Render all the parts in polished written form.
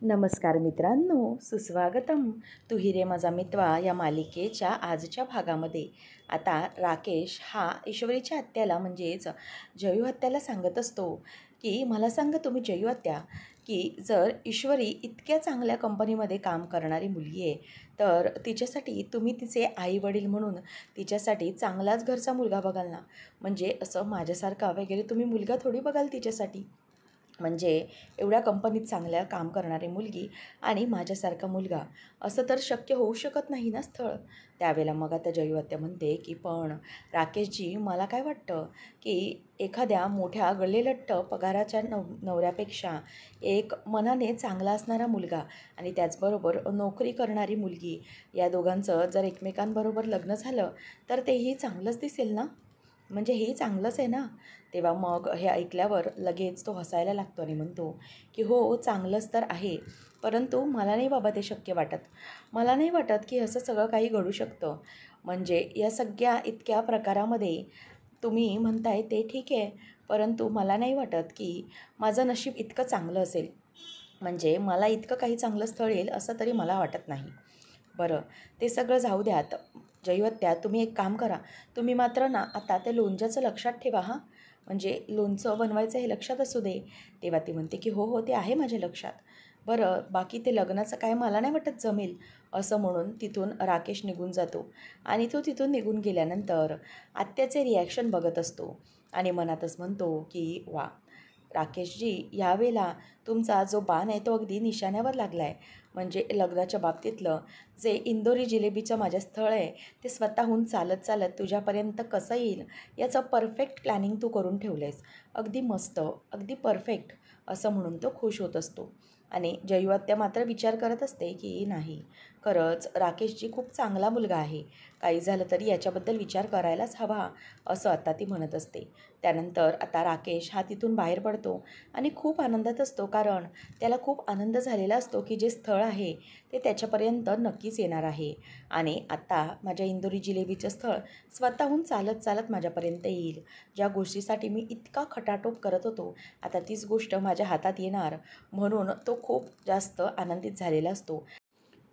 नमस्कार मित्रांनो, सुस्वागतम. तू हिरे माझा मित्वा या मालिकेच्या आजच्या भागामध्ये आता राकेश हा ईश्वरीच्या आत्याला म्हणजेच जयू आत्याला सांगत असतो की मला सांगा तुम्ही जयू आत्या, की जर ईश्वरी इतक्या चांगल्या कंपनीमध्ये काम करणारी मुलगी आहे तर तिच्यासाठी तुम्ही तिचे आई वडील म्हणून तिच्यासाठी चांगलाच घरचा मुलगा बघाल ना. म्हणजे असं माझ्यासारखा वगैरे तुम्ही मुलगा थोडी बघाल तिच्यासाठी. म्हणजे एवढ्या कंपनीत चांगल्या काम करणारी मुलगी आणि माझ्यासारखा मुलगा, असं तर शक्य होऊ शकत नाही ना स्थळ. त्यावेळेला मग आता जयू आत्या म्हणते की पण राकेशजी, मला काय वाटतं की एखाद्या मोठ्या गल्लेलट्ट पगाराच्या नवऱ्यापेक्षा एक मनाने चांगला असणारा मुलगा आणि त्याचबरोबर नोकरी करणारी मुलगी, या दोघांचं जर एकमेकांबरोबर लग्न झालं तर तेही चांगलंच दिसेल ना. म्हणजे हे चांगलंच आहे ना. तेव्हा मग हे ऐकल्यावर लगेच तो हसायला लागतो आणि म्हणतो की हो, चांगलंच तर आहे, परंतु मला नाही बाबा ते शक्य वाटत. मला नाही वाटत की असं सगळं काही घडू शकतं. म्हणजे या सगळ्या इतक्या प्रकारामध्ये तुम्ही म्हणताय ते ठीक आहे, परंतु मला नाही वाटत की माझं नशीब इतकं चांगलं असेल. म्हणजे मला इतकं काही चांगलं स्थळ येईल असं तरी मला वाटत नाही. बरं, ते सगळं जाऊ द्यात. जयवत्या, तुम्ही एक काम करा. तुम्ही मात्र ना आता ते लोणच्याचं लक्षात ठेवा हां. म्हणजे लोणचं बनवायचं हे लक्षात असू दे. तेव्हा ती म्हणते की हो हो, ते आहे माझ्या लक्षात. बरं, बाकी ते लग्नाचं काय मला नाही वाटत जमेल. असं म्हणून तिथून राकेश निघून जातो आणि तो तिथून निघून गेल्यानंतर आत्याचे रिॲक्शन बघत असतो आणि मनातच म्हणतो की वा राकेशजी, यावेळेला तुमचा जो बाण आहे तो अगदी निशाण्यावर लागला आहे. म्हणजे लग्नाच्या बाबतीतलं जे इंदोरी जिलेबीचं माझं स्थळ आहे ते स्वतःहून चालत चालत तुझ्यापर्यंत कसं येईल याचं परफेक्ट प्लॅनिंग तू करून ठेवलं आहेस. अगदी मस्त, अगदी परफेक्ट, असं म्हणून तो खुश होत असतो. आणि जयू आत्या मात्र विचार करत असते की नाही, खरंच राकेशजी खूप चांगला मुलगा आहे. काही झालं तरी याच्याबद्दल विचार करायलाच हवा, असं आता ती म्हणत असते. त्यानंतर आता राकेश हा तिथून बाहेर पडतो आणि खूप आनंदात असतो, कारण त्याला खूप आनंद झालेला असतो की जे स्थळ आहे ते त्याच्यापर्यंत नक्कीच येणार आहे. आणि आता माझ्या इंदोरी जिलेबीचं स्थळ स्वतःहून चालत चालत माझ्यापर्यंत येईल. ज्या गोष्टीसाठी मी इतका खटाटोप करत होतो, आता तीच गोष्ट माझ्या हातात येणार, म्हणून तो खूप जास्त आनंदित झालेला असतो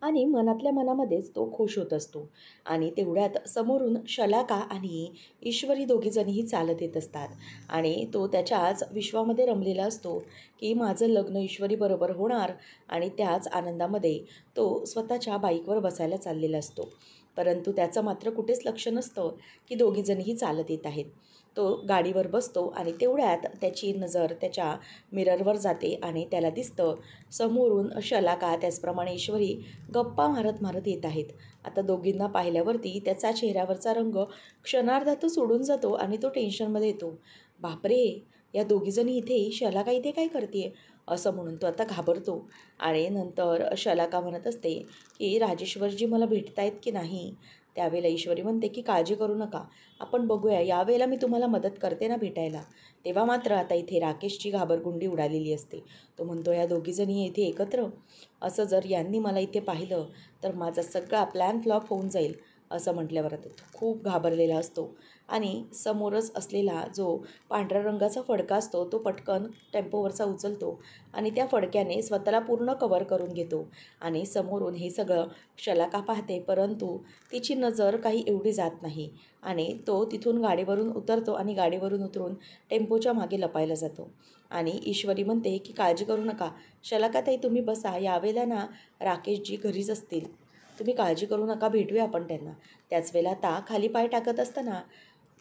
आणि मनातल्या मनामध्येच तो खुश होत असतो. आणि तेवढ्यात समोरून शलाका आणि ईश्वरी दोघीजणीही चालत येत असतात आणि तो त्याच्याच विश्वामध्ये रमलेला असतो की माझं लग्न ईश्वरीबरोबर होणार आणि त्याच आनंदामध्ये तो स्वतःच्या बाईकवर बसायला चाललेला असतो. परंतु त्याचं मात्र कुठेच लक्ष नसतं की दोघीजणीही चालत येत आहेत. तो गाडीवर बसतो आणि तेवढ्यात त्याची नजर त्याच्या मिररवर जाते आणि त्याला दिसतं समोरून शलाका त्याचप्रमाणे ईश्वरी गप्पा मारत मारत येत आहेत. आता दोघींना पाहिल्यावरती त्याचा चेहऱ्यावरचा रंग क्षणार्धातच उडून जातो आणि तो टेन्शनमध्ये येतो. बापरे, या दोघीजणी इथे, शलाका इथे काय करते, असं म्हणून तो आता घाबरतो. आणि नंतर शलाका म्हणत असते की राजेश्वरजी मला भेटतायत की नाही. त्यावेळेला ईश्वरी म्हणते की काळजी करू नका, आपण बघूया, यावेळेला मी तुम्हाला मदत करते ना भेटायला. तेव्हा मात्र आता इथे राकेशची घाबरगुंडी उडालेली असते. तो म्हणतो या दोघीजणी इथे एकत्र, असं जर यांनी मला इथे पाहिलं तर माझा सगळा प्लॅन फ्लॉप होऊन जाईल, असं म्हटल्यावर तो खूप घाबरलेला असतो. आणि समोरच असलेला जो पांढऱ्या रंगाचा फडका असतो तो पटकन टेम्पोवरचा उचलतो आणि त्या फडक्याने स्वतःला पूर्ण कवर करून घेतो. आणि समोरून हे सगळं शलाका पाहते, परंतु तिची नजर काही एवढी जात नाही आणि तो तिथून गाडीवरून उतरतो आणि गाडीवरून उतरून टेम्पोच्या मागे लपायला जातो. आणि ईश्वरी म्हणते की काळजी करू नका शलाकाताई, तुम्ही बसा, यावेळेला ना राकेशजी घरीच असतील, तुम्ही काळजी करू नका, भेटूया आपण त्यांना. त्याच वेळेला आता खाली पाय टाकत असताना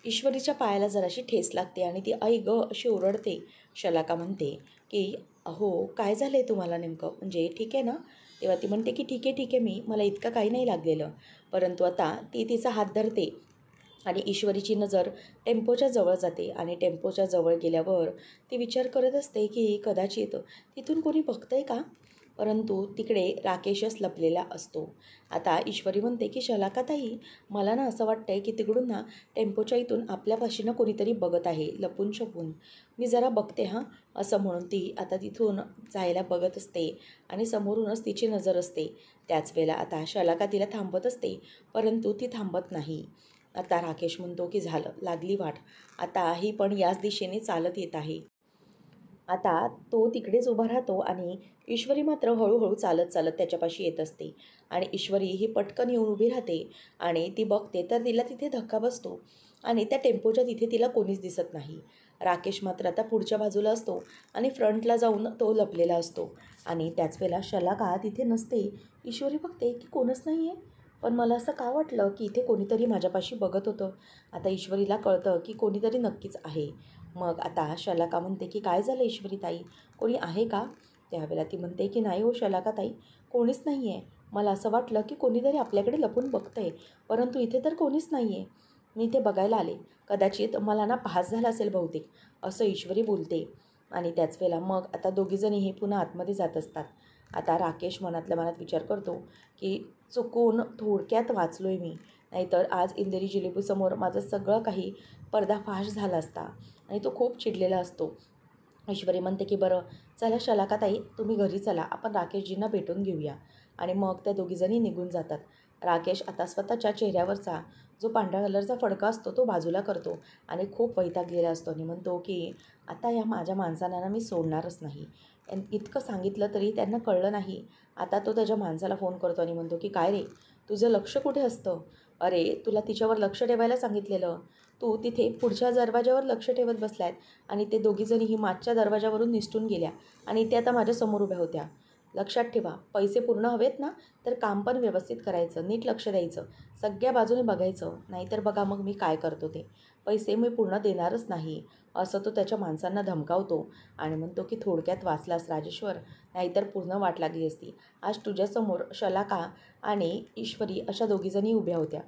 ईश्वरीच्या पायाला जराशी ठेस लागते आणि ती आई ग अशी ओरडते. शलाका म्हणते की अहो, काय झालं आहे तुम्हाला नेमकं, म्हणजे ठीक आहे ना. तेव्हा ती म्हणते की ठीक आहे ठीक आहे, मला इतकं काही नाही लागलेलं. परंतु आता ती तिचा हात धरते आणि ईश्वरीची नजर टेम्पोच्या जवळ जाते आणि टेम्पोच्या जवळ गेल्यावर ती विचार करत असते की कदाचित तिथून कोणी बघतंय का. परंतु तिकडे राकेशच लपलेला असतो. आता ईश्वरी म्हणते की शलाकाताई, मला ना असं वाटतं आहे की तिकडून ना टेम्पोच्या इथून आपल्यापाशीनं कोणीतरी बघत आहे लपून छपून, मी जरा बघते हां, असं म्हणून ती आता तिथून जायला बघत असते आणि समोरूनच तिची नजर असते. त्याच वेळेला आता शलाका तिला थांबवत असते, परंतु ती थांबत नाही. आता राकेश म्हणतो की झालं, लागली वाट, आता ही पण याच दिशेने चालत येत आहे. आता तो तिकडेच उभा राहतो आणि ईश्वरी मात्र हळूहळू चालत चालत त्याच्यापाशी येत असते. आणि ईश्वरी ही पटकन येऊन उभी राहते आणि ती बघते तर तिला तिथे धक्का बसतो आणि त्या टेम्पोच्या तिथे तिला कोणीच दिसत नाही. राकेश मात्र आता पुढच्या बाजूला असतो आणि फ्रंटला जाऊन तो लपलेला असतो. आणि त्याच वेळेला शलाका तिथे नसते. ईश्वरी बघते की कोणच नाही आहे. पण मला असं का वाटलं की इथे कोणीतरी माझ्यापाशी बघत होतं. आता ईश्वरीला कळतं की कोणीतरी नक्कीच आहे. मग आता शलाका म्हणते की काय झालं ईश्वरी ताई, कोणी आहे का? त्यावेळेला ती म्हणते की नाही हो शलाका ताई, कोणीच नाही आहे. मला असं वाटलं की कोणीतरी आपल्याकडे लपून बघतंय, परंतु इथे तर कोणीच नाही आहे. मी इथे बघायला आले. कदाचित मला ना भास झाला असेल बहुतेक, असं ईश्वरी बोलते. आणि त्याच वेळेला मग आता दोघीजणीही पुन्हा आतमध्ये जात असतात. आता राकेश मनातल्या मनात विचार करतो की चुकून थोडक्यात वाचलो आहे मी, नाहीतर आज इंदिरी जिलेबीसमोर माझं सगळं काही पर्दाफाश झाला असता. आणि तो खूप चिडलेला असतो. ईश्वरी म्हणते की बरं चला शलाकाताई, तुम्ही घरी चला, आपण राकेशजींना भेटून घेऊया. आणि मग त्या दोघीजणी निघून जातात. राकेश आता स्वतःच्या चेहऱ्यावरचा जो पांढऱ्या कलरचा फडका असतो तो बाजूला करतो आणि खूप वैतागलेला असतो आणि म्हणतो की आता या माझ्या माणसांना ना मी सोडणारच नाही. इतकं सांगितलं तरी त्यांना कळलं नाही. आता तो त्याच्या माणसाला फोन करतो आणि म्हणतो की काय रे, तुझं लक्ष कुठे असतं? अरे तुला तिच्यावर लक्ष ठेवायला सांगितलेलं, तू तिथे पुढच्या दरवाजावर लक्ष ठेवत बसलायत. आणि ते दोघीजणीही मागच्या दरवाजावरून निसटून गेल्या आणि त्या आता माझ्यासमोर उभ्या होत्या. लक्षात ठेवा, पैसे पूर्ण हवेत ना, तर काम पण व्यवस्थित करायचं, नीट लक्ष द्यायचं, सगळ्या बाजूने बघायचं, नाहीतर बघा मग मी काय करतो ते. पैसे मी पूर्ण देणारच नाही, असं तो त्याच्या माणसांना धमकावतो. आणि म्हणतो की थोडक्यात वाचलास राजेश्वर, नाहीतर पूर्ण वाट लागली असती. आज तुझ्यासमोर शलाका आणि ईश्वरी अशा दोघीजणी उभ्या होत्या.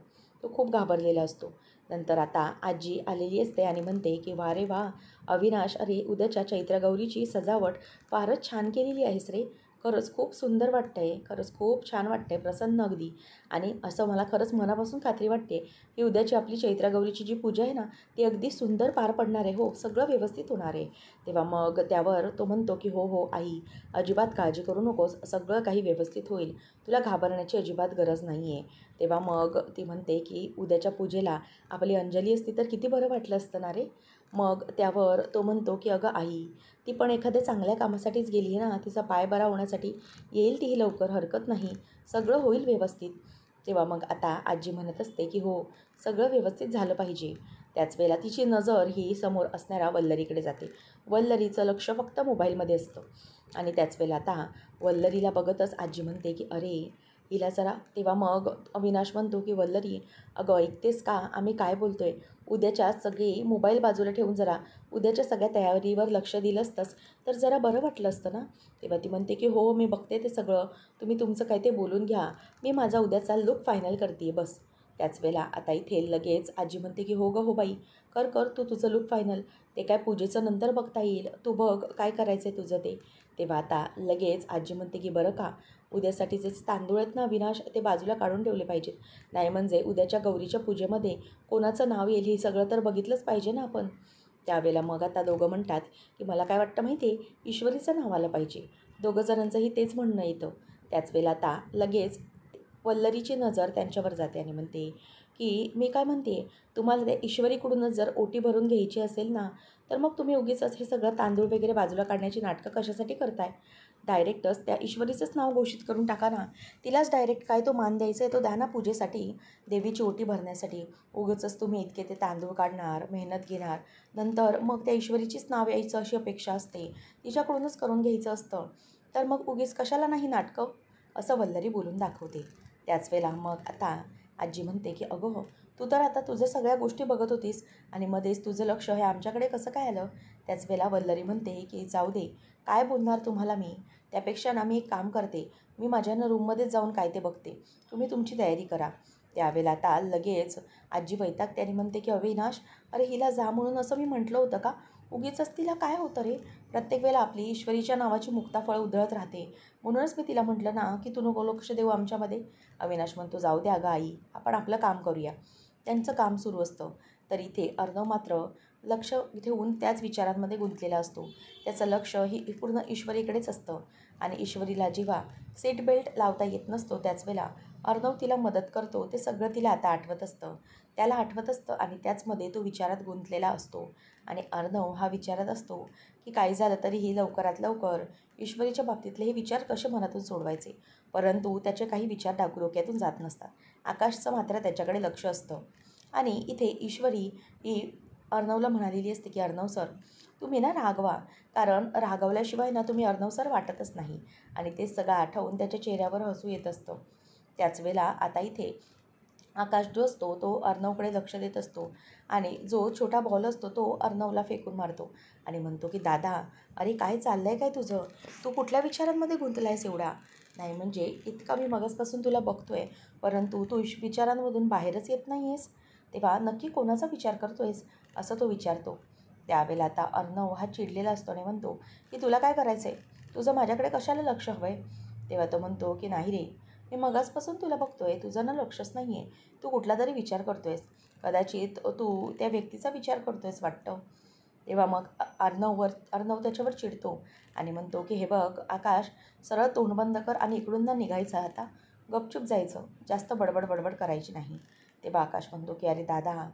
तो खूप घाबरलेला असतो. नंतर आता आजी आलेली असते आणि म्हणते की वा रे वा अविनाश, अरे उद्याच्या चैत्रगौरीची सजावट फारच छान केलेली आहेस रे. खरंच खूप सुंदर वाटतंय, खरंच खूप छान वाटतंय, प्रसन्न अगदी. आणि असं मला खरंच मनापासून खात्री वाटते की उद्याची आपली चैत्रगौरीची जी पूजा आहे ना, ती अगदी सुंदर पार पडणार आहे. हो, सगळं व्यवस्थित होणार आहे. तेव्हा मग त्यावर तो म्हणतो की हो हो आई, अजिबात काळजी करू नकोस, सगळं काही व्यवस्थित होईल, तुला घाबरण्याची अजिबात गरज नाही आहे. तेव्हा मग ती म्हणते की उद्याच्या पूजेला आपली अंजली असती तर किती बरं वाटलं असतं ना रे. मग त्यावर तो म्हणतो की अगं आई, ती पण एखाद्या चांगल्या कामासाठीच गेली आहे ना, तिचा पाय बरा होण्यासाठी. येईल तीही लवकर, हरकत नाही, सगळं होईल व्यवस्थित. तेव्हा मग आता आजी म्हणत असते की हो, सगळं व्यवस्थित झालं पाहिजे. त्याच वेळेला तिची नजर ही समोर असणाऱ्या वल्लरीकडे जाते. वल्लरीचं लक्ष फक्त मोबाईलमध्ये असतं. आणि त्याच वेळेला आता वल्लरीला बघतच आजी म्हणते की अरे हिला जरा. तेव्हा मग अविनाश म्हणतो की वल्लरी, अगं ऐकतेस का, आम्ही काय बोलतो आहे. उद्याच्या सगळी मोबाईल बाजूला ठेवून जरा उद्याच्या सगळ्या तयारीवर लक्ष दिलं असतंस तर जरा बरं वाटलं असतं ना. तेव्हा ती म्हणते की हो मी बघते ते सगळं, तुम्ही तुमचं काय ते बोलून घ्या, मी माझा उद्याचा लुक फायनल करते बस. त्याच वेळेला आता इथे लगेच आजी म्हणते की हो गं हो बाई, कर कर तू तुझं लुक फायनल, ते काय पूजेचं नंतर बघता येईल, तू बघ काय करायचं आहे तुझं ते. तेव्हा आता लगेच आजी म्हणते की बरं का, उद्यासाठी जे तांदूळ आहेत ना अविनाश, ते बाजूला काढून ठेवले पाहिजेत. नाही म्हणजे उद्याच्या गौरीच्या पूजेमध्ये कोणाचं नाव येईल हे सगळं तर बघितलंच पाहिजे ना आपण. त्यावेळेला मग आता दोघं म्हणतात की मला काय वाटतं माहिती आहे, ईश्वरीचं नाव आलं पाहिजे. दोघं जणांचंही तेच म्हणणं येतं. त्याच वेळेला आता लगेच वल्लरीची नजर त्यांच्यावर जाते आणि म्हणते की मी काय म्हणते, तुम्हाला त्या ईश्वरीकडूनच जर ओटी भरून घ्यायची असेल ना, तर मग तुम्ही उगीचच हे सगळं तांदूळ वगैरे बाजूला काढण्याची नाटकं कशासाठी करताय. डायरेक्टच त्या ईश्वरीचंच नाव घोषित करून टाका ना. तिलाच डायरेक्ट काय तो मान द्यायचा आहे तो द्या ना पूजेसाठी, देवीची ओटी भरण्यासाठी. उगाचच तुम्ही इतके ते तांदूळ काढणार, मेहनत घेणार, नंतर मग त्या ईश्वरीचीच नाव यायचं अशी अपेक्षा असते, तिच्याकडूनच करून घ्यायचं असतं. तर मग उगीच कशाला नाही नाटकं, असं वल्लरी बोलून दाखवते. त्याच वेळेला मग आता आजी म्हणते की अगं हो, तू तर आता तुझ्या सगळ्या गोष्टी बघत होतीस आणि मध्येच तुझं लक्ष हे आमच्याकडे कसं काय आलं. त्याच वेळेला वल्लरी म्हणते की जाऊ दे, काय बोलणार तुम्हाला मी, त्यापेक्षा ना मी एक काम करते, मी माझ्यानं रूममध्येच जाऊन काय ते बघते, तुम्ही तुमची तयारी करा. त्यावेळेला आता लगेच आजी वैतागते आणि म्हणते की अविनाश, अरे हिला जा म्हणून असं मी म्हटलं होतं का, उगीचच तिला काय होतं रे, प्रत्येक वेळेला आपली ईश्वरीच्या नावाची मुक्ताफळं उधळत राहते, म्हणूनच मी तिला म्हटलं ना की तू नको लक्ष देऊ आमच्यामध्ये. अविनाश म्हणतो जाऊ दे अगं आई, आपण आपलं काम करूया. त्यांचं काम सुरू असतं. तर इथे अर्णव मात्र लक्ष ठेवून त्याच विचारांमध्ये गुंतलेला असतो. त्याचं लक्ष ही पूर्ण ईश्वरीकडेच असतं. आणि ईश्वरीला जेव्हा सीट बेल्ट लावता येत नसतो त्याच वेळेला अर्णव तिला मदत करतो ते सगळं तिला आता आठवत असतं, त्याला आठवत असतं आणि त्याचमध्ये तो विचारात गुंतलेला असतो. आणि अर्णव हा विचारत असतो की काही झालं तरीही लवकरात लवकर ईश्वरीच्या बाबतीतले हे विचार कसे मनातून सोडवायचे. परंतु त्याचे काही विचार डोक्यातून जात नसतात. आकाशचं मात्र त्याच्याकडे लक्ष असतं. आणि इथे ईश्वरी ही अर्णवला म्हणालेली असते की अर्णव सर, तुम्ही ना रागवा, कारण रागवल्याशिवाय ना तुम्ही अर्णव सर वाटतच नाही. आणि ते सगळं आठवून त्याच्या चेहऱ्यावर हसू येत असतं. त्याच वेळेला आता इथे आकाश जो असतो तो अर्णवकडे लक्ष देत असतो आणि जो छोटा बॉल असतो तो अर्णवला फेकून मारतो आणि म्हणतो की दादा, अरे काय चाललं आहे काय तुझं? तू कुठल्या विचारांमध्ये गुंतला आहेस एवढा? नाही म्हणजे इतका मी मगाचपासून तुला बघतो आहे, परंतु तू विचारांमधून बाहेरच येत नाही आहेस. तेव्हा नक्की कोणाचा विचार करतो आहेस, असं तो विचारतो. त्यावेळेला आता अर्णव हा चिडलेला असतो आणि म्हणतो की तुला काय करायचं आहे? तुझं माझ्याकडे कशाला लक्ष हवं आहे? तेव्हा तो म्हणतो की नाही रे, मी मगाचपासून तुला बघतो आहे, तुझं ना लक्षच नाही आहे. तू कुठला तरी विचार करतो आहेस. कदाचित तू त्या व्यक्तीचा विचार करतो आहेस वाटतं. तेव्हा मग अर्णव त्याच्यावर चिडतो आणि म्हणतो की हे बघ आकाश, सरळ तोंड बंद कर आणि इकडून ना निघायचं आता. गपचूप जायचं, जास्त बडबड करायची नाही. तेव्हा आकाश म्हणतो की अरे दादा,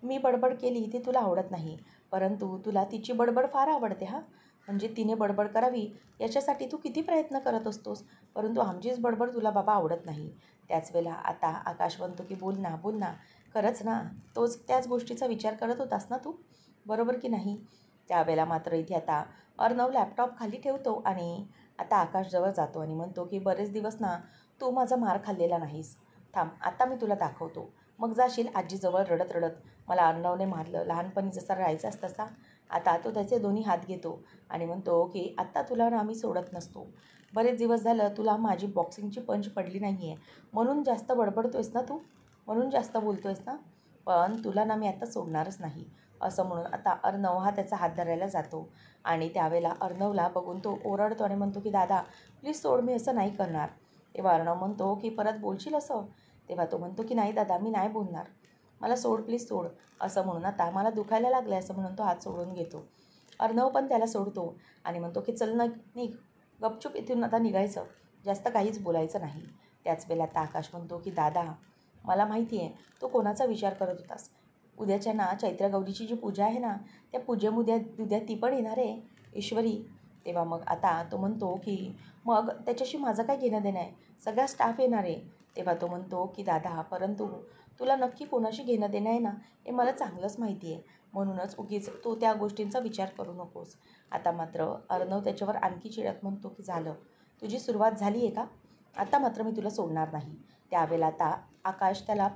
मी बडबड केली ती तुला आवडत नाही, परंतु तुला तिची बडबड फार आवडते हां. म्हणजे तिने बडबड करावी याच्यासाठी तू किती प्रयत्न करत असतोस, परंतु आमचीच बडबड तुला बाबा आवडत नाही. त्याच वेळेला आता आकाश म्हणतो की बोल ना बोल ना, खरंच ना, त्याच गोष्टीचा विचार करत होतास ना तू, बरोबर की नाही? त्यावेळेला मात्र इथे आता अर्णव लॅपटॉप खाली ठेवतो आणि आता आकाशजवळ जातो आणि म्हणतो की बरेच दिवस ना तू माझा मार खाल्लेला नाहीस. थांब, आता मी तुला दाखवतो. मग जाशील आजीजवळ रडत रडत, मला अर्णवने मारलं, लहानपणी जसा राहायचाच तसा. आता तो त्याचे दोन्ही हात घेतो आणि म्हणतो की आत्ता तुला ना आम्ही सोडत नसतो. बरेच दिवस झालं तुला माझी बॉक्सिंगची पंच पडली नाही आहे, म्हणून जास्त बडबडतो आहेस ना तू, म्हणून जास्त बोलतो आहेस ना, पण तुला ना मी आता सोडणारच नाही. असं म्हणून आता अर्णव हा त्याचा हात धरायला जातो आणि त्यावेळेला अर्णवला बघून तो ओरडतो आणि म्हणतो की दादा प्लीज सोड, मी असं नाही करणार. तेव्हा अर्णव म्हणतो की परत बोलशील असं? तेव्हा तो म्हणतो की नाही दादा, मी नाही बोलणार, मला सोड, प्लीज सोड. असं म्हणून आता मला दुखायला लागलं असं म्हणून तो हात सोडून घेतो. अर्णव पण त्याला सोडतो आणि म्हणतो की चल ना, निघ, गपचूप इथून आता निघायचं, जास्त काहीच बोलायचं नाही. त्याच वेळेला आता आकाश म्हणतो की दादा, मला माहिती आहे तू कोणाचा विचार करत होतास. उद्याच्या ना चैत्रगौरीची जी पूजा आहे ना, त्या उद्या ती पण येणार आहे ईश्वरी. तेव्हा मग आता तो म्हणतो की मग त्याच्याशी माझं काय घेणं देणं आहे, सगळा स्टाफ येणार आहे. तेव्हा तो म्हणतो की दादा, परंतु तुला नक्की कोणाशी घेणं देणं आहे ना, हे मला चांगलंच माहिती आहे, म्हणूनच उगीच तू त्या गोष्टींचा विचार करू नकोस. आता मात्र अर्णव त्याच्यावर आणखी चिडत म्हणतो की झालं, तुझी सुरुवात झाली आहे का? आता मात्र मी तुला सोडणार नाही. त्यावेळेला आता आकाश त्याला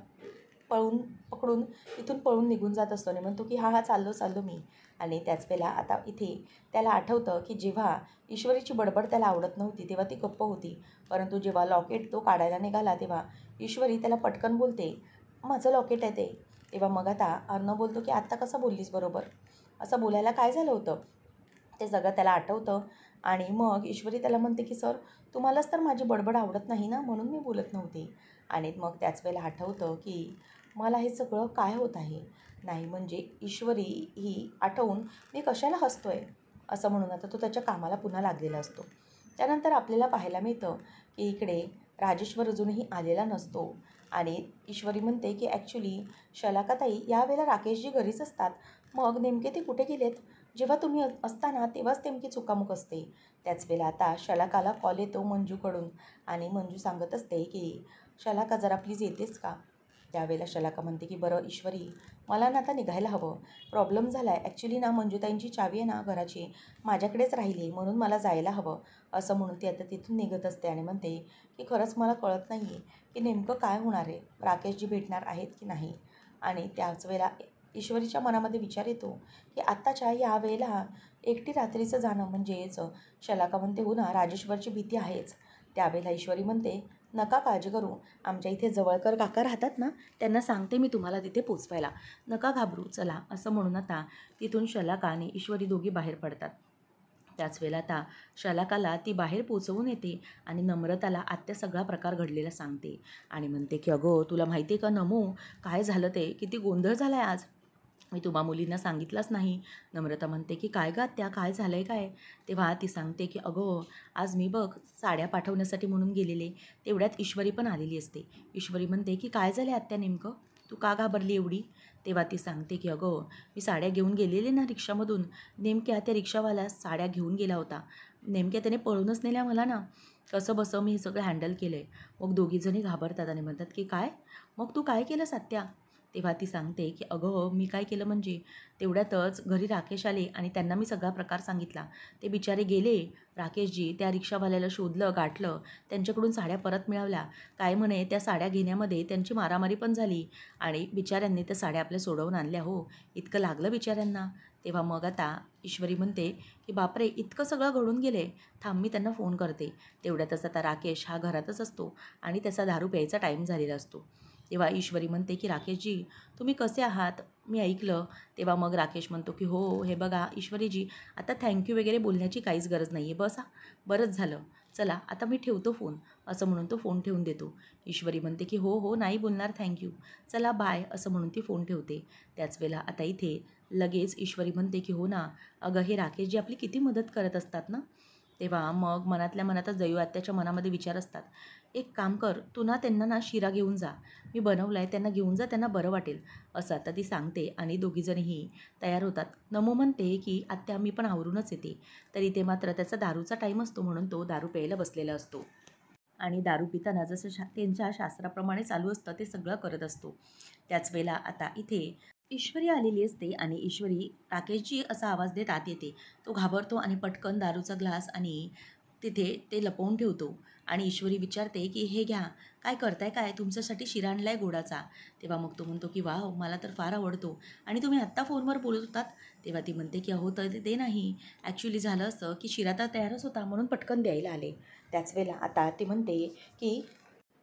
पकडून तिथून पळून निघून जात असतो आणि म्हणतो की हा चाललो मी. आणि त्याच वेळेला आता इथे त्याला आठवतं की जेव्हा ईश्वरीची बडबड त्याला आवडत नव्हती तेव्हा ती गप्प होती, परंतु जेव्हा लॉकेट तो काढायला निघाला तेव्हा ईश्वरी त्याला पटकन बोलते, माझं लॉकेट आहे ते. तेव्हा मग आता अर्णव बोलतो की आत्ता कसं बोललीस बरोबर, असं बोलायला काय झालं होतं? ते सगळं त्याला आठवतं आणि मग ईश्वरी त्याला म्हणते की सर, तुम्हालाच तर माझी बडबड आवडत नाही ना, म्हणून मी बोलत नव्हते. आणि मग त्याच वेळेला आठवतं की मला हे सगळं काय होत आहे. नाही म्हणजे ईश्वरी ही आठवून मी कशाला हसतोय, असं म्हणून आता तो त्याच्या कामाला पुन्हा लागलेला असतो. त्यानंतर आपल्याला पाहायला मिळतं की इकडे राजेश्वर अजूनही आलेला नसतो आणि ईश्वरी म्हणते की ॲक्च्युली शलाकाताई यावेळेला राकेशजी घरीच असतात, मग नेमके ते कुठे गेलेत? जेव्हा तुम्ही असताना तेव्हाच नेमकी चुकामुक असते. त्याच वेळेला आता शलाकाला कॉल येतो मंजूकडून आणि मंजू सांगत असते की शलाका जरा प्लीज येतेस का? त्यावेळेला शलाका म्हणते की बरं ईश्वरी, मला ना आता निघायला हवं, प्रॉब्लेम झाला आहे. ॲक्च्युली ना मंजूताईंची चावी आहे ना घराची माझ्याकडेच राहिली, म्हणून मला जायला हवं. असं म्हणून ती आता तिथून निघत असते आणि म्हणते की खरंच मला कळत नाही आहे की नेमकं काय होणार आहे, राकेशजी भेटणार आहेत की नाही. आणि त्याच वेळेला ईश्वरीच्या मनामध्ये विचार येतो की आत्ताच्या या वेळेला एकटी रात्रीचं जाणं म्हणजेच शलाका म्हणते हो ना, राजेश्वरची भीती आहेच. त्यावेळेला ईश्वरी म्हणते नका काळजी करू, आमच्या इथे जवळकर काका राहतात ना, त्यांना सांगते मी तुम्हाला तिथे पोचवायला, नका घाबरू, चला. असं म्हणून आता तिथून शलाका आणि ईश्वरी दोघी बाहेर पडतात. त्याच वेळेला आता शलाकाला ती बाहेर पोचवून येते आणि नम्रताला आत्या सगळा प्रकार घडलेला सांगते आणि म्हणते की अगं तुला माहिती आहे का नमू, काय झालं ते, किती गोंधळ झाला आहे आज. मी तुम्हा मुलींना सांगितलंच नाही. नम्रता म्हणते की काय गं आत्या, काय झालं आहे काय? तेव्हा ती सांगते की अगं, आज मी बघ साड्या पाठवण्यासाठी म्हणून गेलेले, तेवढ्यात ईश्वरी पण आलेली असते. ईश्वरी म्हणते की काय झालं आत्या नेमकं? तू का घाबरली एवढी? तेव्हा ती सांगते की अगं, मी साड्या घेऊन गेलेले ना रिक्षामधून, नेमक्या त्या रिक्षावाला साड्या घेऊन गेला होता. नेमक्या त्याने पळूनच नेल्या मला ना. कसंबसं मी हे सगळं हँडल केलं आहे. मग दोघीजणी घाबरतात आणि म्हणतात की काय? मग तू काय केलंस आत्या? तेव्हा ती सांगते की अगं, मी काय केलं म्हणजे तेवढ्यातच घरी राकेश आले आणि त्यांना मी सगळा प्रकार सांगितला. ते बिचारे गेले. राकेशजी त्या रिक्षावाल्याला शोधलं, गाठलं, त्यांच्याकडून साड्या परत मिळवल्या. काय म्हणे त्या साड्या घेण्यामध्ये त्यांची मारामारी पण झाली आणि बिचाऱ्यांनी त्या साड्या आपल्या सोडवून आणल्या हो. इतकं लागलं बिचाऱ्यांना. तेव्हा मग आता ईश्वरी म्हणते की बापरे, इतकं सगळं घडून गेले. थांब, मी त्यांना फोन करते. तेवढ्यातच आता राकेश हा घरातच असतो आणि त्याचा दारू प्यायचा टाईम झालेला असतो. तेव्हा ईश्वरी म्हणते की राकेशजी, तुम्ही कसे आहात? मी ऐकलं. तेव्हा मग राकेश म्हणतो की हो, हे बघा ईश्वरीजी, आता थँक्यू वगैरे बोलण्याची काहीच गरज नाही आहे. बसा, बरंच झालं. चला आता मी ठेवतो फोन, असं म्हणून तो फोन ठेवून देतो. ईश्वरी म्हणते की हो हो, नाही बोलणार थँक्यू, चला बाय, असं म्हणून ती फोन ठेवते. त्याच वेळेला आता इथे लगेच ईश्वरी म्हणते की हो ना, अगं हे राकेशजी आपली किती मदत करत असतात ना. तेव्हा मग मनातल्या मनातच जयू आत्याच्या मनामध्ये विचार असतात. एक काम कर, तू ना त्यांना ना शिरा घेऊन जा. मी बनवला आहे, त्यांना घेऊन जा, त्यांना बरं वाटेल, असं आता ती सांगते आणि दोघीजणीही तयार होतात. नमू म्हणते की आत्या, मी पण आवरूनच येते. तर इथे मात्र त्याचा दारूचा टाईम असतो म्हणून तो दारू प्यायला बसलेला असतो. आणि दारू पिताना जसं त्यांच्या शास्त्राप्रमाणे चालू असतं ते सगळं करत असतो. त्याच वेळेला आता इथे ईश्वरी आलेली असते आणि ईश्वरी राकेशजी असा आवाज देत आत येते. तो घाबरतो आणि पटकन दारूचा ग्लास आणि तिथे ते लपवून ठेवतो आणि ईश्वरी विचारते की हे घ्या, काय करताय काय? तुमच्यासाठी शिरा आणलाय गोडाचा. तेव्हा मग तो म्हणतो की वाव, मला तर फार आवडतो आणि तुम्ही आत्ता फोनवर बोलत होतात. तेव्हा ती म्हणते की अहो, तर ते नाही, ॲक्च्युली झालं असं की शिरा तर तयारच होता म्हणून पटकन द्यायला आले. त्याच वेळेला आता ती म्हणते की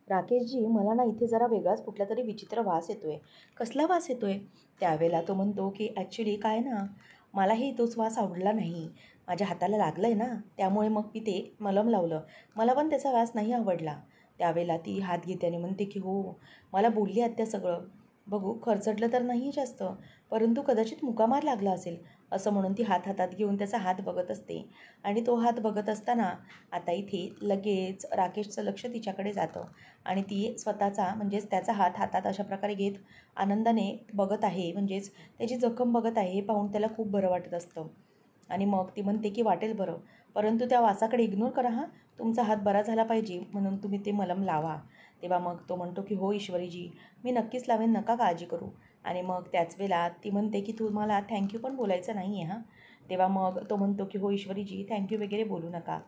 राकेशजी, मला ना इथे जरा वेगळाच कुठला तरी विचित्र वास येतोय. कसला वास येतोय? त्यावेळेला तो म्हणतो की ॲक्च्युली काय ना, मलाही तोच वास आवडला नाही. माझ्या हाताला लागलं आहे ना, त्यामुळे मग मी ते मलम लावलं. मला पण त्याचा वास नाही आवडला. त्यावेळेला ती हात घेते आणि म्हणते की हो, मला बोलली आत्या सगळं. बघू, खरचटलं तर नाही जास्त, परंतु कदाचित मुकामार लागला असेल, असं म्हणून ती हात हातात घेऊन त्याचा हात बघत असते. आणि तो हात बघत असताना आता इथे लगेच राकेशचं लक्ष तिच्याकडे जातं आणि ती स्वतःचा म्हणजेच त्याचा हात हातात अशा प्रकारे घेत आनंदाने बघत आहे, म्हणजेच त्याची जखम बघत आहे. हे पाहून त्याला खूप बरं वाटत असतं. आणि मग ती म्हणते की वाटेल बरं, परंतु त्या वासाकडे इग्नोर करा हां. तुमचा हात बरा झाला पाहिजे म्हणून तुम्ही ते मलम लावा. तेव्हा मग तो म्हणतो की हो ईश्वरीजी, मी नक्कीच लावेन, नका काळजी करू. आणि मग त्याच वेळेला ती म्हणते की तुम्हाला थँक्यू पण बोलायचं नाही आहे हां. तेव्हा मग तो म्हणतो की हो ईश्वरीजी, थँक्यू वगैरे बोलू नका.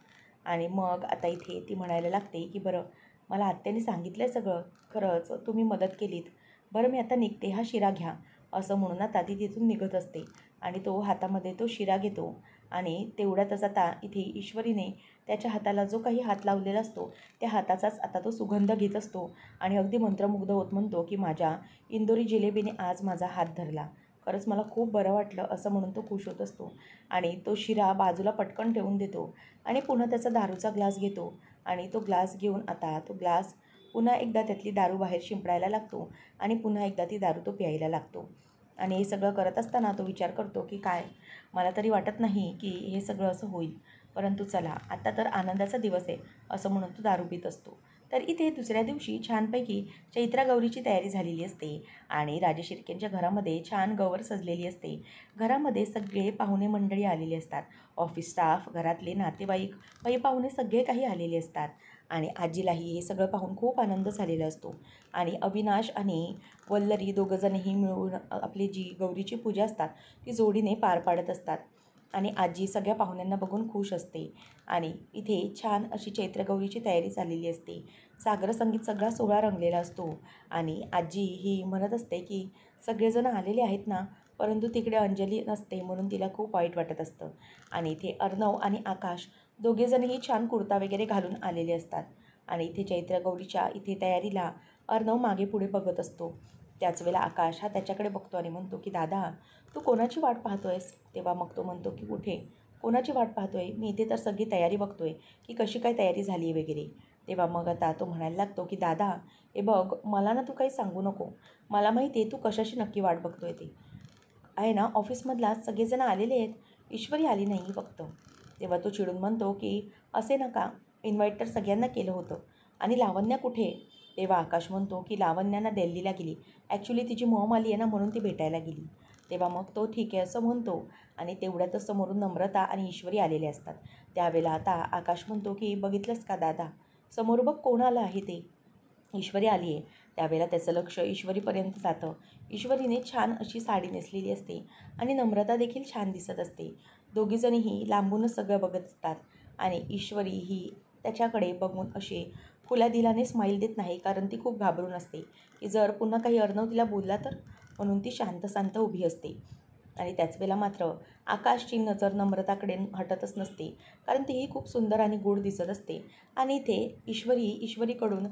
आणि मग आता इथे ती म्हणायला लागते की बरं, मला आत्याने सांगितलं आहे सगळं, खरंच तुम्ही मदत केलीत. बरं, मी आता निघते, हा शिरा घ्या, असं म्हणून आता ती तिथून निघत असते. आणि तो हातामध्ये तो शिरा घेतो आणि तेवढ्यातच आता इथे ईश्वरीने त्याच्या हाताला जो काही हात लावलेला असतो त्या हाताचाच आता तो सुगंध घेत असतो आणि अगदी मंत्रमुग्ध होत म्हणतो की माझ्या इंदोरी जिलेबीने आज माझा हात धरला, खरंच मला खूप बरं वाटलं, असं म्हणून तो खुश होत असतो. आणि तो शिरा बाजूला पटकन ठेवून देतो आणि पुन्हा त्याचा दारूचा ग्लास घेतो आणि तो ग्लास घेऊन आता तो ग्लास पुन्हा एकदा त्यातली दारू बाहेर शिंपडायला लागतो आणि पुन्हा एकदा ती दारू तो प्यायला लागतो. आणि हे सगळं करत असताना तो विचार करतो की काय, मला तरी वाटत नाही की हे सगळं असं होईल, परंतु चला आता तर आनंदाचा दिवस आहे, असं म्हणून तो दारू पित असतो. तर इथे दुसऱ्या दिवशी छानपैकी चैत्रा गौरीची तयारी झालेली असते आणि राजेश शिर्केंच्या घरामध्ये छान गौर सजलेली असते. घरामध्ये सगळे पाहुणे मंडळी आलेली असतात. ऑफिस स्टाफ, घरातले नातेवाईक, पै पाहुणे सगळे काही आलेले असतात आणि आजीलाही हे सगळं पाहून खूप आनंद झालेला असतो. आणि अविनाश आणि वल्लरी दोघंजणही मिळून आपली जी गौरीची पूजा असतात ती जोडीने पार पाडत असतात आणि आजी सगळ्या पाहुण्यांना बघून खुश असते. आणि इथे छान अशी चैत्रगौरीची तयारी चाललेली असते. सागर संगीत सगळा सोहळा रंगलेला असतो आणि आजी ही म्हणत असते की सगळेजण आलेले आहेत ना, परंतु तिकडे अंजली नसते म्हणून तिला खूप वाईट वाटत असतं. आणि इथे अर्णव आणि आकाश दोघेजणही छान कुर्ता वगैरे घालून आलेले असतात आणि इथे चैत्रगौरीच्या इथे तयारीला अर्णव मागे पुढे बघत असतो. त्याच वेळेला आकाश हा त्याच्याकडे बघतो आणि म्हणतो की दादा, तू कोणाची वाट पाहतोयस? तेव्हा मग तो म्हणतो की कुठे कोणाची वाट पाहतोय, मी इथे तर सगळी तयारी बघतोय की कशी काय तयारी झाली आहे वगैरे. तेव्हा मग आता तो म्हणायला लागतो की दादा, हे बघ, मला ना तू काही सांगू नको, मला माहिती आहे तू कशाची नक्की वाट बघतोय ते. आहे ना ऑफिसमधला सगळेजण आलेले आहेत, ईश्वरी आली नाही फक्त. तेव्हा तो चिडून म्हणतो की असे नका, इन्व्हाइट तर सगळ्यांना केलं होतं. आणि लावण्या कुठे? तेव्हा आकाश म्हणतो की लावण्याना दिल्लीला गेली. ॲक्च्युली तिची मॉम आली आहे ना, म्हणून ती भेटायला गेली. तेव्हा मग तो ठीक आहे असं म्हणतो. आणि तेवढ्यातच समोरून नम्रता आणि ईश्वरी आलेले असतात. त्यावेळेला आता आकाश म्हणतो की बघितलंस का दादा, समोर बघ कोण आलं आहे ते. ईश्वरी आली आहे. त्यावेळेला त्याचं लक्ष ईश्वरीपर्यंत जातं. ईश्वरीने छान अशी साडी नेसलेली असते आणि नम्रता देखील छान दिसत असते. दोघीजणीही लांबूनच सगळं बघत असतात आणि ईश्वरी ही त्याच्याकडे बघून अशी फुलादिलाने स्माईल देत नाही, कारण ती खूप घाबरून असते की जर पुन्हा काही अर्णव तिला बोलला तर, म्हणून ती शांत शांत उभी असते. आणि त्याच वेळेला मात्र आकाशची नजर नम्रताकडे हटतच नसते, कारण तीही खूप सुंदर आणि गोड दिसत असते. आणि इथे ईश्वरीकडून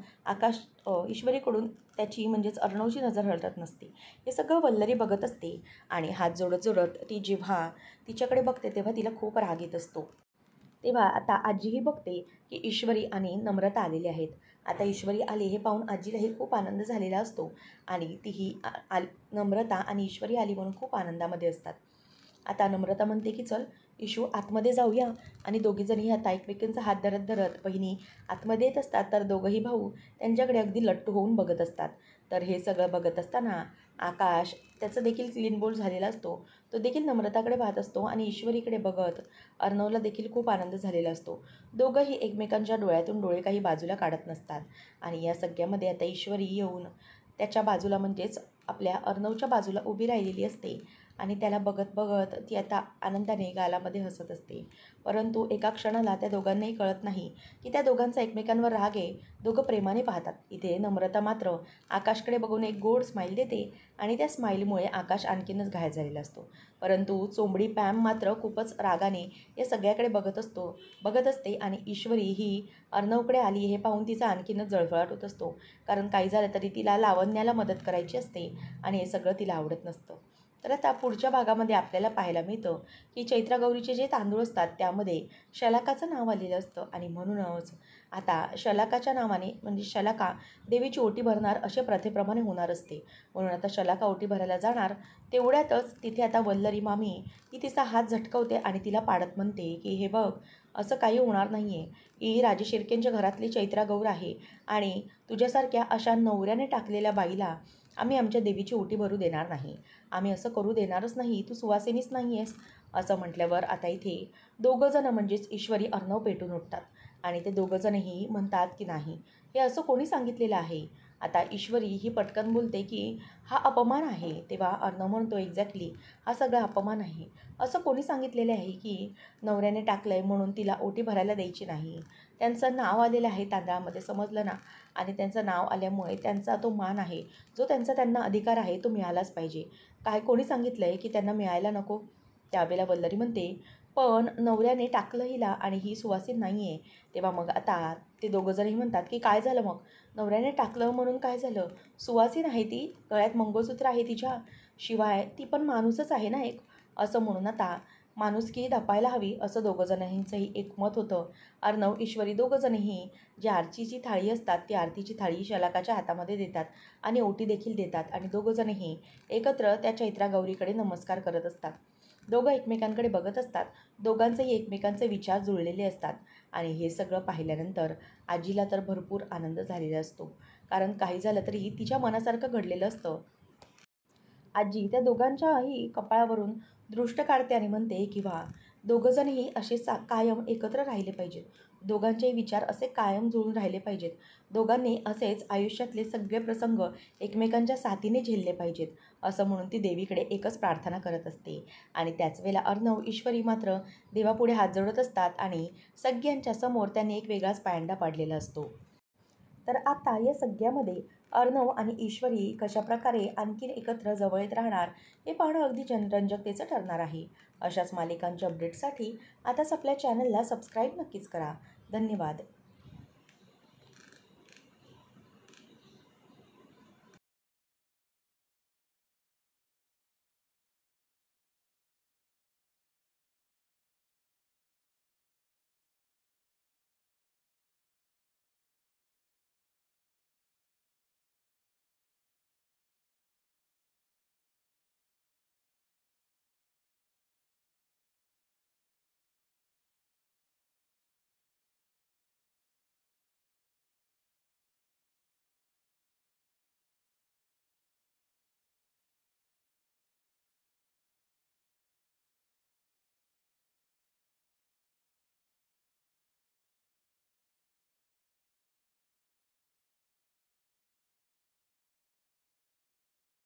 त्याची म्हणजेच अर्णवची नजर हटत नसते. हे सगळं वल्लरी बघत असते आणि हात जोडत जोडत ती जेव्हा तिच्याकडे बघते तेव्हा तिला खूप राग येत असतो. तेव्हा आता आजीही बघते की ईश्वरी आणि नम्रता आलेली आहेत. आता ईश्वरी आली हे पाहून आजीलाही खूप आनंद झालेला असतो आणि तीही नम्रता आणि ईश्वरी आली म्हणून खूप आनंदामध्ये असतात. आता नम्रता म्हणते की चल इशू आतमध्ये जाऊया. आणि दोघीजणही आता एकमेकींचा हात धरत धरत बहिणी आतमध्ये येत असतात. तर दोघंही भाऊ त्यांच्याकडे अगदी लट्टू होऊन बघत असतात. तर हे सगळं बघत असताना आकाश त्याचा देखील क्लीन बोल्ड झालेला असतो. तो देखील नम्रताकडे पाहत असतो आणि ईश्वरीकडे बघत अर्णवला देखील खूप आनंद झालेला असतो. दोघंही एकमेकांच्या डोळ्यातून डोळे काही बाजूला काढत नसतात. आणि या सगळ्यामध्ये आता ईश्वरी येऊन त्याच्या बाजूला म्हणजेच आपल्या अर्णवच्या बाजूला उभी राहिलेली असते आणि त्याला बघत बघत ती आता आनंदाने गालामध्ये हसत असते. परंतु एका क्षणाला त्या दोघांनाही कळत नाही की त्या दोघांचा एकमेकांवर राग आहे. दोघं प्रेमाने पाहतात. इथे नम्रता मात्र आकाशकडे बघून एक गोड स्माईल देते आणि त्या स्माईलमुळे आकाश आणखीनच घायल झालेला असतो. परंतु चोंबडी पॅम मात्र खूपच रागाने या सगळ्याकडे बघत असते आणि ईश्वरी ही अर्णवकडे आली हे पाहून तिचा आणखीनच जळफळाट होत असतो, कारण काही झालं तरी तिला लावण्याला मदत करायची असते आणि हे सगळं तिला आवडत नसतं. तर आता पुढच्या भागामध्ये आपल्याला पाहायला मिळतं की चैत्रागौरीचे जे तांदूळ असतात त्यामध्ये शलाकाचं नाव आलेलं असतं आणि म्हणूनच आता शलाकाच्या नावाने म्हणजे शलाका देवीची ओटी भरणार असे प्रथेप्रमाणे होणार असते. म्हणून आता शलाका ओटी भरायला जाणार तेवढ्यातच तिथे आता वल्लरी मामी ही तिचा हात झटकवते आणि तिला पाडत म्हणते की हे बघ, असं काही होणार नाही आहे. ही राजे शिर्केंच्या घरातली चैत्रागौर आहे आणि तुझ्यासारख्या अशा नवऱ्याने टाकलेल्या बाईला आम्ही आमच्या देवीची ओटी भरू देणार नाही. आम्ही असं करू देणारच नाही. तू सुवासिनीच नाही आहेस. असं म्हटल्यावर आता इथे दोघंजणं म्हणजेच ईश्वरी अर्णव पेटून उठतात आणि ते दोघंजणही म्हणतात की नाही, हे असं कोणी सांगितलेलं आहे. आता ईश्वरी ही पटकन बोलते की हा अपमान आहे. तेव्हा अर्णव म्हणतो एक्झॅक्टली हा सगळा अपमान आहे. असं कोणी सांगितलेलं आहे की नवऱ्याने टाकलं आहे म्हणून तिला ओटी भरायला द्यायची नाही. त्यांचं नाव आलेलं आहे तांदळामध्ये, समजलं ना. आणि त्यांचं नाव आल्यामुळे त्यांचा तो मान आहे, जो त्यांना अधिकार आहे तो मिळालाच पाहिजे. काय कोणी सांगितलं आहे की त्यांना मिळायला नको? त्यावेळेला वल्लरी म्हणते पण नवऱ्याने टाकलं हिला आणि ही सुवासीन नाही आहे. तेव्हा मग आता ते दोघंजणही म्हणतात की काय झालं मग, नवऱ्याने टाकलं म्हणून काय झालं? सुवासीन आहे ती, गळ्यात मंगळसूत्र आहे तिच्या, शिवाय ती पण माणूसच आहे ना एक. असं म्हणून आता माणुसकी जपायला हवी असं दोघंजणांचंही एक मत होतं. अर्णव ईश्वरी दोघंजणही जी आरतीची थाळी असतात ती आरतीची थाळी शलाकाच्या हातामध्ये देतात आणि ओटी देखील देतात आणि दोघंजणही एकत्र त्या चैत्रागौरीकडे नमस्कार करत असतात. दोघं एकमेकांकडे बघत असतात. दोघांचेही एकमेकांचे विचार जुळलेले असतात. आणि हे सगळं पाहिल्यानंतर आजीला तर भरपूर आनंद झालेला असतो, कारण काही झालं तरी तिच्या मनासारखं घडलेलं असतं. आजी त्या दोघांच्याही कपाळावरून दृष्ट काढते आणि म्हणते किंवा दोघंजणही असे कायम एकत्र राहिले पाहिजेत. दोघांचेही विचार असे कायम जुळून राहिले पाहिजेत. दोघांनी असेच आयुष्यातले सगळे प्रसंग एकमेकांच्या साथीने झेलले पाहिजेत, असं म्हणून ती देवीकडे एकच प्रार्थना करत असते. आणि त्याच वेळेला अर्णव ईश्वरी मात्र देवापुढे हात जोडत असतात आणि सगळ्यांच्या समोर त्यांनी एक वेगळाच पायंडा पाडलेला असतो. तर आता या सगळ्यामध्ये अर्णव आणि ईश्वरी कशाप्रकारे आणखीन एकत्र जवळ येत राहणार हे पाहणं अगदी जनरंजकतेचं ठरणार आहे. अशाच मालिकांच्या अपडेट्ससाठी आताच आपल्या चॅनलला सबस्क्राईब नक्कीच करा. धन्यवाद.